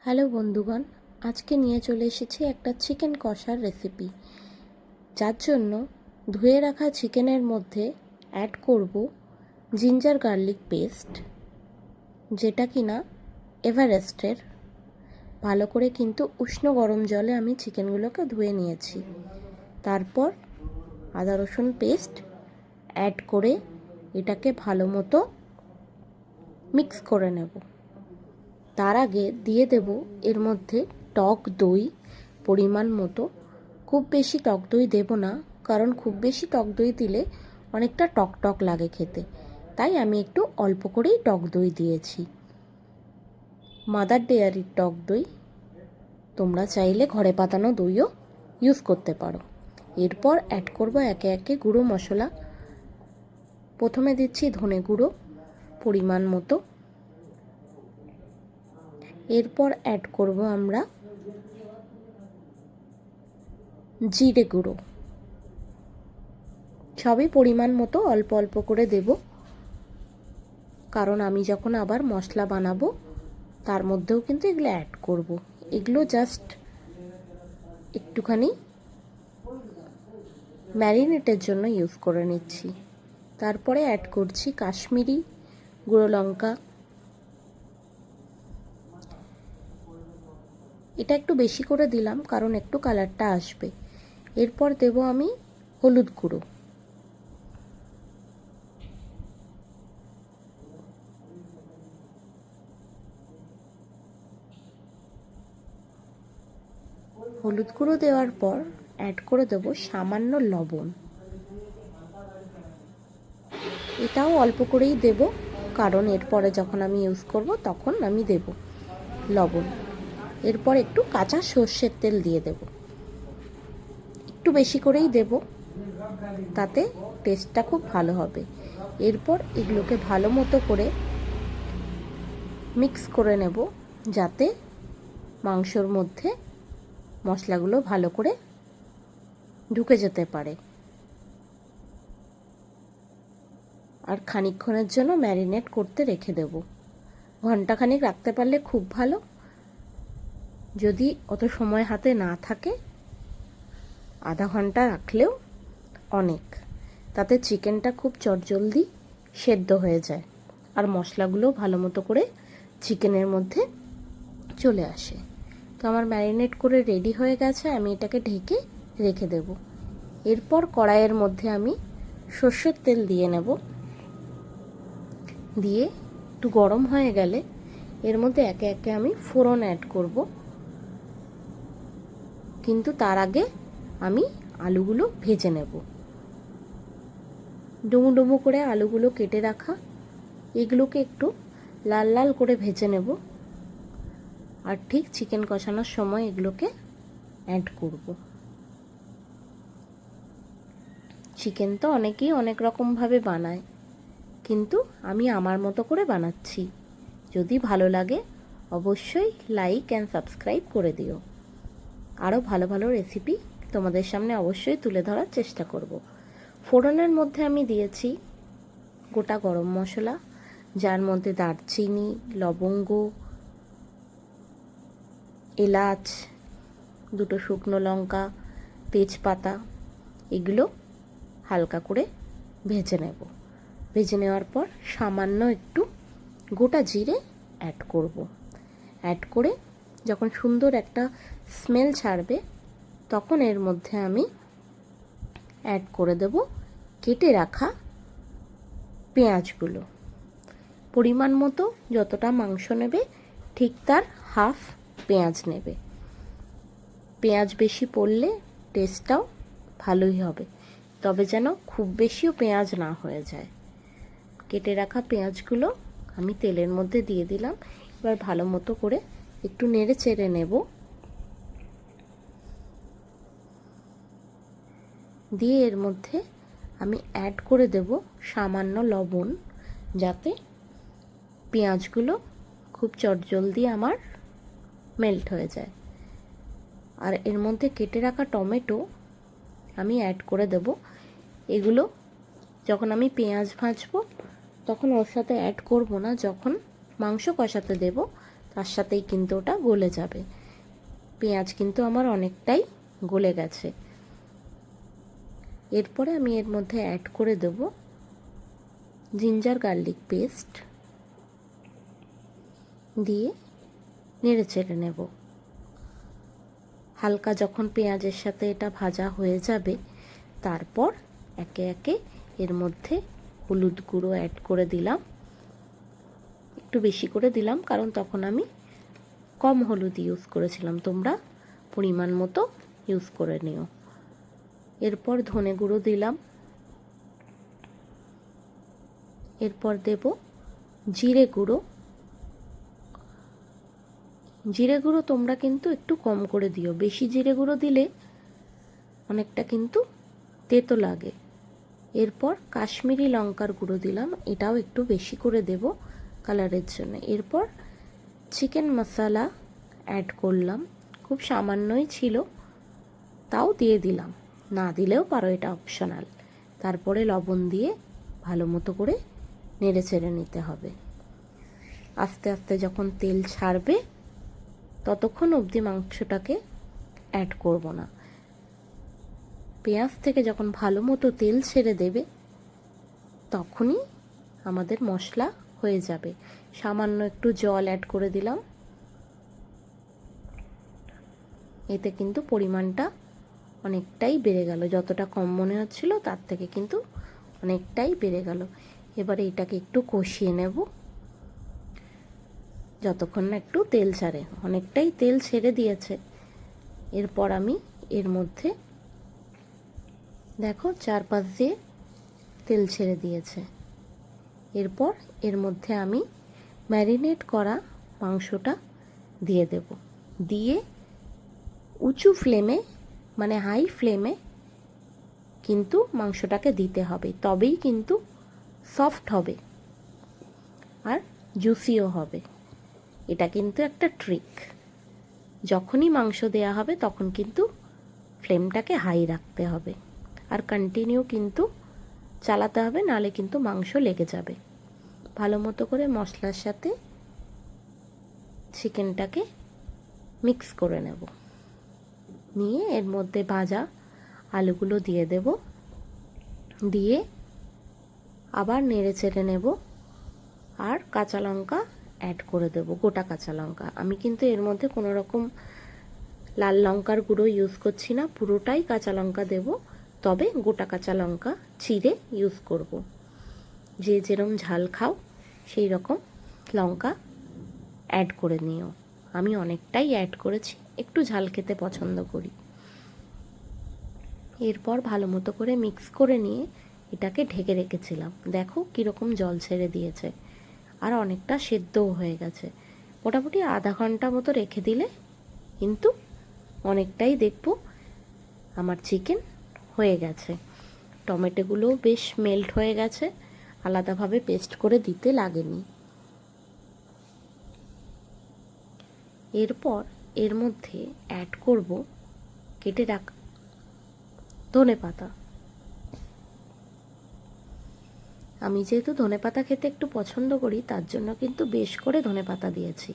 Hello বন্ধুগণ, আজকে নিয়ে চলে এসেছি একটা চিকেন কষার রেসিপি। যার জন্য ধুয়ে রাখা চিকেনের মধ্যে অ্যাড করব জিঞ্জার গার্লিক পেস্ট, যেটা কিনা এভারেস্টের। ভালো করে কিন্তু উষ্ণ গরম জলে আমি চিকেনগুলোকে ধুয়ে নিয়েছি। তারপর আদা রসুন পেস্ট অ্যাড করে এটাকে ভালো মতো মিক্স করে নেব। তার আগে দিয়ে দেব এর মধ্যে টক দই পরিমাণ মতো। খুব বেশি টক দই দেব না, কারণ খুব বেশি টক দই দিলে অনেকটা টক টক লাগে খেতে। তাই আমি একটু অল্প করেই টক দই দিয়েছি। মাদার ডেয়ারির টক দই, তোমরা চাইলে ঘরে পাতানো দইও ইউজ করতে পারো। এরপর অ্যাড করব একে একে গুঁড়ো মশলা। প্রথমে দিচ্ছি ধনে গুঁড়ো পরিমাণ মতো। এরপর অ্যাড করব আমরা জিরে গুঁড়ো। সবই পরিমাণ মতো অল্প অল্প করে দেব, কারণ আমি যখন আবার মশলা বানাবো তার মধ্যেও কিন্তু এগুলো অ্যাড করব। এগুলো জাস্ট একটুখানি ম্যারিনেটের জন্য ইউজ করে নিচ্ছি। তারপরে অ্যাড করছি কাশ্মীরি গুঁড়ো লঙ্কা। এটা একটু বেশি করে দিলাম, কারণ একটু কালারটা আসবে। এরপর দেব আমি হলুদ গুঁড়ো। হলুদ গুঁড়ো দেওয়ার পর অ্যাড করে দেব সামান্য লবণ। এটাও অল্প করেই দেব, কারণ এরপরে যখন আমি ইউজ করব তখন আমি দেব লবণ। এরপর একটু কাঁচা সর্ষের তেল দিয়ে দেব, একটু বেশি করেই দেব, তাতে টেস্টটা খুব ভালো হবে। এরপর এগুলোকে ভালো মতো করে মিক্স করে নেব, যাতে মাংসর মধ্যে মশলাগুলো ভালো করে ঢুকে যেতে পারে। আর খানিকক্ষণের জন্য ম্যারিনেট করতে রেখে দেব। ঘন্টাখানিক রাখতে পারলে খুব ভালো। যদি অত সময় হাতে না থাকে, আধা ঘন্টা রাখলেও অনেক। তাতে চিকেনটা খুব চটজলদি সেদ্ধ হয়ে যায়, আর মশলাগুলো ভালো মতো করে চিকেনের মধ্যে চলে আসে। তো আমার ম্যারিনেট করে রেডি হয়ে গেছে, আমি এটাকে ঢেকে রেখে দেব। এরপর কড়াইয়ের মধ্যে আমি সর্ষের তেল দিয়ে নেব। দিয়ে একটু গরম হয়ে গেলে এর মধ্যে একে একে আমি ফোড়ন অ্যাড করব, কিন্তু তার আগে আমি আলুগুলো ভেজে নেব। ডুমো ডুমো করে আলুগুলো কেটে রাখা, এগুলোকে একটু লাল লাল করে ভেজে নেব। আর ঠিক চিকেন কষানোর সময় এগুলোকে অ্যাড করব। চিকেন তো অনেকেই অনেক রকমভাবে বানায়, কিন্তু আমি আমার মতো করে বানাচ্ছি। যদি ভালো লাগে অবশ্যই লাইক অ্যান্ড সাবস্ক্রাইব করে দিও। আরও ভালো ভালো রেসিপি তোমাদের সামনে অবশ্যই তুলে ধরার চেষ্টা করব। ফোড়নের মধ্যে আমি দিয়েছি গোটা গরম মশলা, যার মধ্যে দারচিনি, লবঙ্গ, এলাচ, দুটো শুকনো লঙ্কা, তেজপাতা, এগুলো হালকা করে ভেজে নেব। ভেজে নেওয়ার পর সামান্য একটু গোটা জিরে অ্যাড করব। অ্যাড করে যখন সুন্দর একটা স্মেল ছাড়বে, তখন এর মধ্যে আমি অ্যাড করে দেব কেটে রাখা পেঁয়াজগুলো। পরিমাণ মতো যতটা মাংস নেবে ঠিক তার হাফ পেঁয়াজ নেবে। পেঁয়াজ বেশি পড়লে টেস্টটাও ভালোই হবে, তবে যেন খুব বেশিও পেঁয়াজ না হয়ে যায়। কেটে রাখা পেঁয়াজগুলো আমি তেলের মধ্যে দিয়ে দিলাম। এবার ভালো মতো করে একটু নেড়ে চেড়ে নেব। দিয়ে এর মধ্যে আমি অ্যাড করে দেব সামান্য লবণ, যাতে পেঁয়াজগুলো খুব চটজলদি আমার মেল্ট হয়ে যায়। আর এর মধ্যে কেটে রাখা টমেটো আমি অ্যাড করে দেব। এগুলো যখন আমি পেঁয়াজ ভাজবো তখন ওর সাথে অ্যাড করব না, যখন মাংস কষাতে দেব তার সাথেই কিন্তু ওটা গলে যাবে। পেঁয়াজ কিন্তু আমার অনেকটাই গলে গেছে। এরপরে আমি এর মধ্যে অ্যাড করে দেব জিঞ্জার গার্লিক পেস্ট, দিয়ে নেড়ে চেড়ে নেব। হালকা যখন পেঁয়াজের সাথে এটা ভাজা হয়ে যাবে, তারপর একে একে এর মধ্যে হলুদ গুঁড়ো অ্যাড করে দিলাম। একটু বেশি করে দিলাম, কারণ তখন আমি কম হলুদ ইউজ করেছিলাম, তোমরা পরিমাণ মতো ইউজ করে নিও। এরপর ধনে গুঁড়ো দিলাম, এরপর দেব জিরে গুঁড়ো। জিরে গুঁড়ো তোমরা কিন্তু একটু কম করে দিও, বেশি জিরে গুঁড়ো দিলে অনেকটা কিন্তু তেতো লাগে। এরপর কাশ্মীরি লঙ্কার গুঁড়ো দিলাম, এটাও একটু বেশি করে দেব কালারের জন্য। এরপর চিকেন মশলা অ্যাড করলাম, খুব সামান্যই ছিল, তাও দিয়ে দিলাম, না দিলেও পারো, এটা অপশনাল। তারপরে লবণ দিয়ে ভালো মতো করে নেড়ে চেড়ে নিতে হবে। আস্তে আস্তে যখন তেল ছাড়বে ততক্ষণ অবধি মাংসটাকে অ্যাড করব না। পেঁয়াজ থেকে যখন ভালো মতো তেল ছেড়ে দেবে তখনই আমাদের মশলা হয়ে যাবে। সামান্য একটু জল অ্যাড করে দিলাম, এতে কিন্তু পরিমাণটা অনেকটাই বেড়ে গেল, যতটা কম মনে হচ্ছিল তার থেকে কিন্তু অনেকটাই বেড়ে গেল। এবারে এটাকে একটু কষিয়ে নেব যতক্ষণ না একটু তেল ছাড়ে। অনেকটাই তেল ছেড়ে দিয়েছে। এরপর আমি এর মধ্যে দেখো চারপাশ দিয়ে তেল ছেড়ে দিয়েছে। এরপর এর মধ্যে আমি ম্যারিনেট করা মাংসটা দিয়ে দেব, দিয়ে উঁচু ফ্লেমে মানে হাই ফ্লেমে কিন্তু মাংসটাকে দিতে হবে, তবেই কিন্তু সফট হবে আর জুসিও হবে। এটা কিন্তু একটা ট্রিক। যখনই মাংস দেয়া হবে তখন কিন্তু ফ্লেমটাকে হাই রাখতে হবে আর কন্টিনিউ কিন্তু চালাতে হবে, নাহলে কিন্তু মাংস লেগে যাবে। ভালো মতো করে মশলার সাথে চিকেনটাকে মিক্স করে নেব, নিয়ে এর মধ্যে ভাজা আলুগুলো দিয়ে দেব, দিয়ে আবার নেড়ে চেড়ে নেব। আর কাঁচা লঙ্কা অ্যাড করে দেব, গোটা কাঁচা লঙ্কা। আমি কিন্তু এর মধ্যে কোনো রকম লাল লঙ্কার গুঁড়ো ইউজ করছি না, পুরোটাই কাঁচা লঙ্কা দেব, তবে গোটা কাঁচা লঙ্কা চিড়ে ইউজ করব। যে যেরকম ঝাল খাও সেই রকম লঙ্কা অ্যাড করে নিও। আমি অনেকটাই অ্যাড করেছি, একটু ঝাল খেতে পছন্দ করি। এরপর ভালো মতো করে মিক্স করে নিয়ে এটাকে ঢেকে রেখেছিলাম। দেখো কীরকম জল ছেড়ে দিয়েছে আর অনেকটা সেদ্ধও হয়ে গেছে। মোটামুটি আধা ঘন্টা মতো রেখে দিলে কিন্তু অনেকটাই দেখবো আমার চিকেন হয়ে গেছে। টমেটোগুলোও বেশ মেল্ট হয়ে গেছে, আলাদাভাবে পেস্ট করে দিতে লাগেনি। এরপর এর মধ্যে অ্যাড করব কেটে রাখা ধনেপাতা। আমি যেহেতু ধনেপাতা খেতে একটু পছন্দ করি, তার জন্য কিন্তু বেশ করে ধনেপাতা দিয়েছি,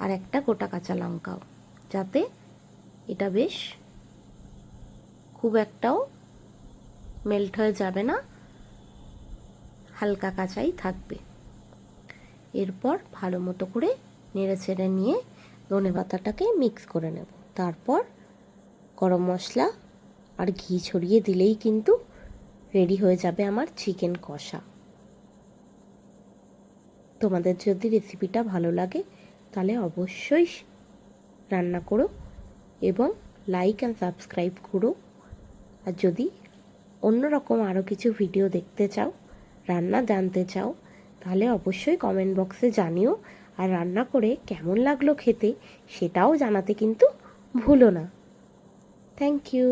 আর একটা গোটা কাঁচা লঙ্কাও, যাতে এটা বেশ খুব একটাও মেল্ট হয়ে যাবে না, হালকা কাঁচাই থাকবে। এরপর ভালো মতো করে নেড়ে ছেড়ে নিয়ে ধনেপাতাটাকে মিক্স করে নেব। তারপর গরম মশলা আর ঘি ছড়িয়ে দিলেই কিন্তু রেডি হয়ে যাবে আমার চিকেন কষা। তোমাদের যদি রেসিপিটা ভালো লাগে তাহলে অবশ্যই রান্না করো এবং লাইক অ্যান্ড সাবস্ক্রাইব করো। আর যদি অন্যরকম আরও কিছু ভিডিও দেখতে চাও, রান্না জানতে চাও, তাহলে অবশ্যই কমেন্ট বক্সে জানিও। আর রান্না করে কেমন লাগলো খেতে সেটাও জানাতে কিন্তু ভুলো না। Thank you.